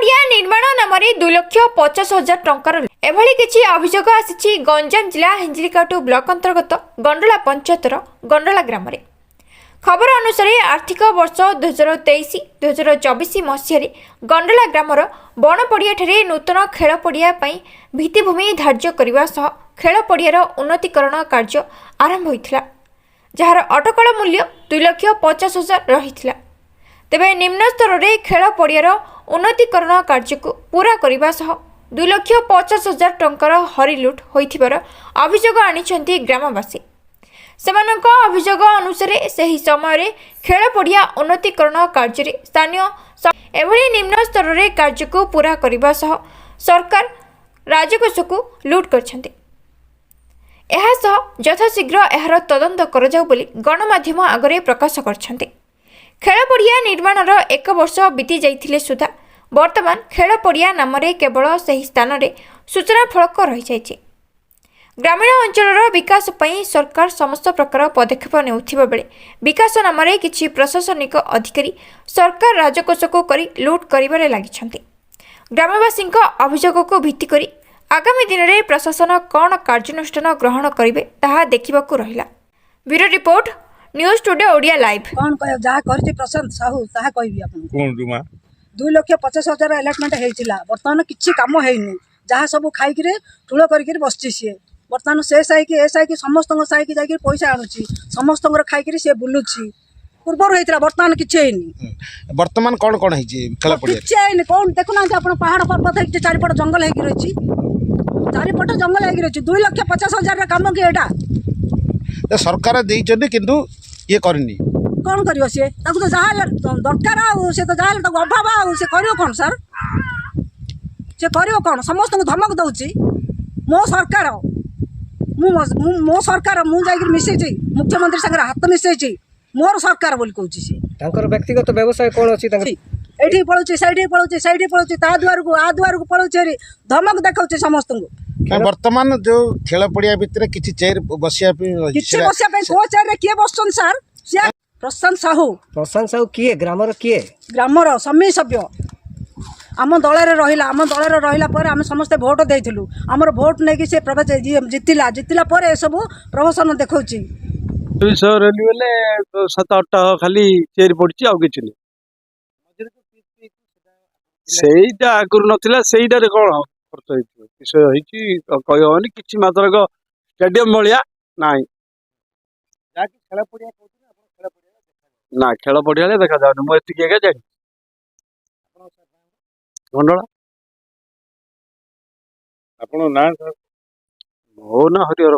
पड़िया निर्माण नाम 2,50,000 टंकार एभली किछि अभियोग आसिछि गंजाम जिला हिंजिलिकाटू ब्लॉक अंतर्गत गंडला पंचायतर गंडला ग्राम रे। खबर अनुसार आर्थिक वर्ष 2023-2024 मसीह गंडला ग्रामर बण पड़िया ठारे नूतन खेल पड़िया भित्तिभूमि धार्य करने सह खेल पड़ियार उन्नतीकरण कार्य आरंभ होइथिला, जार अटकल मूल्य 2,50,000 रही। तेबे निम्न स्तर में खेल पड़ियार उन्नतीकरण कार्य को पूरा करने सह 2,50,000 टंकार हरिलुट होइथिबार अभियोग आनिछन्ति ग्रामवासी। सेमानक अभियोग अनुसार सही समय खेल पड़िया उन्नतीकरण कार्य स्थानीय एभली निम्न स्तर में कार्य को पूरा करने सह सरकार राजकोष को लुट करछन्ति। एहा सह यथाशीघ्र एहार तदंत करजाउ बोली गणमाध्यम आगरे प्रकाश करछन्ति। खेल पड़िया निर्माणर 1 वर्ष बीती जाइथिले सुधा वर्तमान खेल पड़िया नाम केवल सही स्थान में सूचना फलक रही जाइछि। ग्रामीण अंचल विकास पई सरकार समस्त प्रकार पदक्षेप नेउथिबा बेले विकास नाम किछि प्रशासनिक अधिकारी सरकार राजकोष को करी लूट करिबारे लागिछन्ति। ग्रामवासी अभियोग को भित्ति करी आगामी दिन में प्रशासन कौन कार्यानुष्ठान ग्रहण करेंगे ताहा देखिबाकू रहिला। Bureau report news today Odia live. कौन कह जहाँ कर प्रशांत साहू ताहा कहबी आपन 2,50,000 अलॉटमेंट होइतिला। वर्तमान किछि काम हेइनी, जहाँ सब खाइकिरे ठुलो करिकिरे बसछि। सी वर्तमान से साइकी ए साइकी समस्त साइकी जाइकिरे पैसा आणुछि, समस्त खाइकिरे से बुलुछि। पूर्वर होइतिला वर्तमान किछि हेइनी। वर्तमान कौन कौन हेछि खेल पड़िया किछि हेइनी। कौन देखुना आपन पहाड़ पर्वत हेछि, चारिपट जंगल हेकि रहिछि, चारिपट जंगल हेकि रहिछि। 2,50,000 रा काम कि एटा सरकार देइछन्ति किंतु ये करनी कौन करियो से ताकू तो जहाँ दरकार आ से तो जहाँ अभाव आ से करियो कौन सर, से करियो कौन। समस्त को धमक दउछि मो सरकार, मो सरकार मु जाई मिसेछि मुख्यमंत्री संगे हाथ मिसेछि मोर सरकार बोली कहउछि। से तांकर व्यक्तिगत व्यवसाय कोन अछि तांकर एठी पळुछि साइडी पळुछि ता द्वार को पळुछि रे धमक देखाउछि समस्त को। वर्तमान जो खेल पड़िया भितर किछि चेयर बसिया किछि बसिया पे को चेयर रे के बसछन सर। प्रशांत साहू किए ग्रामर किए ग्रामर समी सभ्य आम दल रहा पर आम समस्ते भोट देइथिलु। आमर भोट नहीं से प्रवेश जितिला पर ए सब प्रहसन देखा 7-8 खाली चेरी पड़ी आ कि सेटा आगुरी नाला से कौन विषय होनी कि मात्र स्टेडियम भाया ना ना खेल पड़िया देखा जाऊनी मुझे जानी गंडला मो ना हरिहर।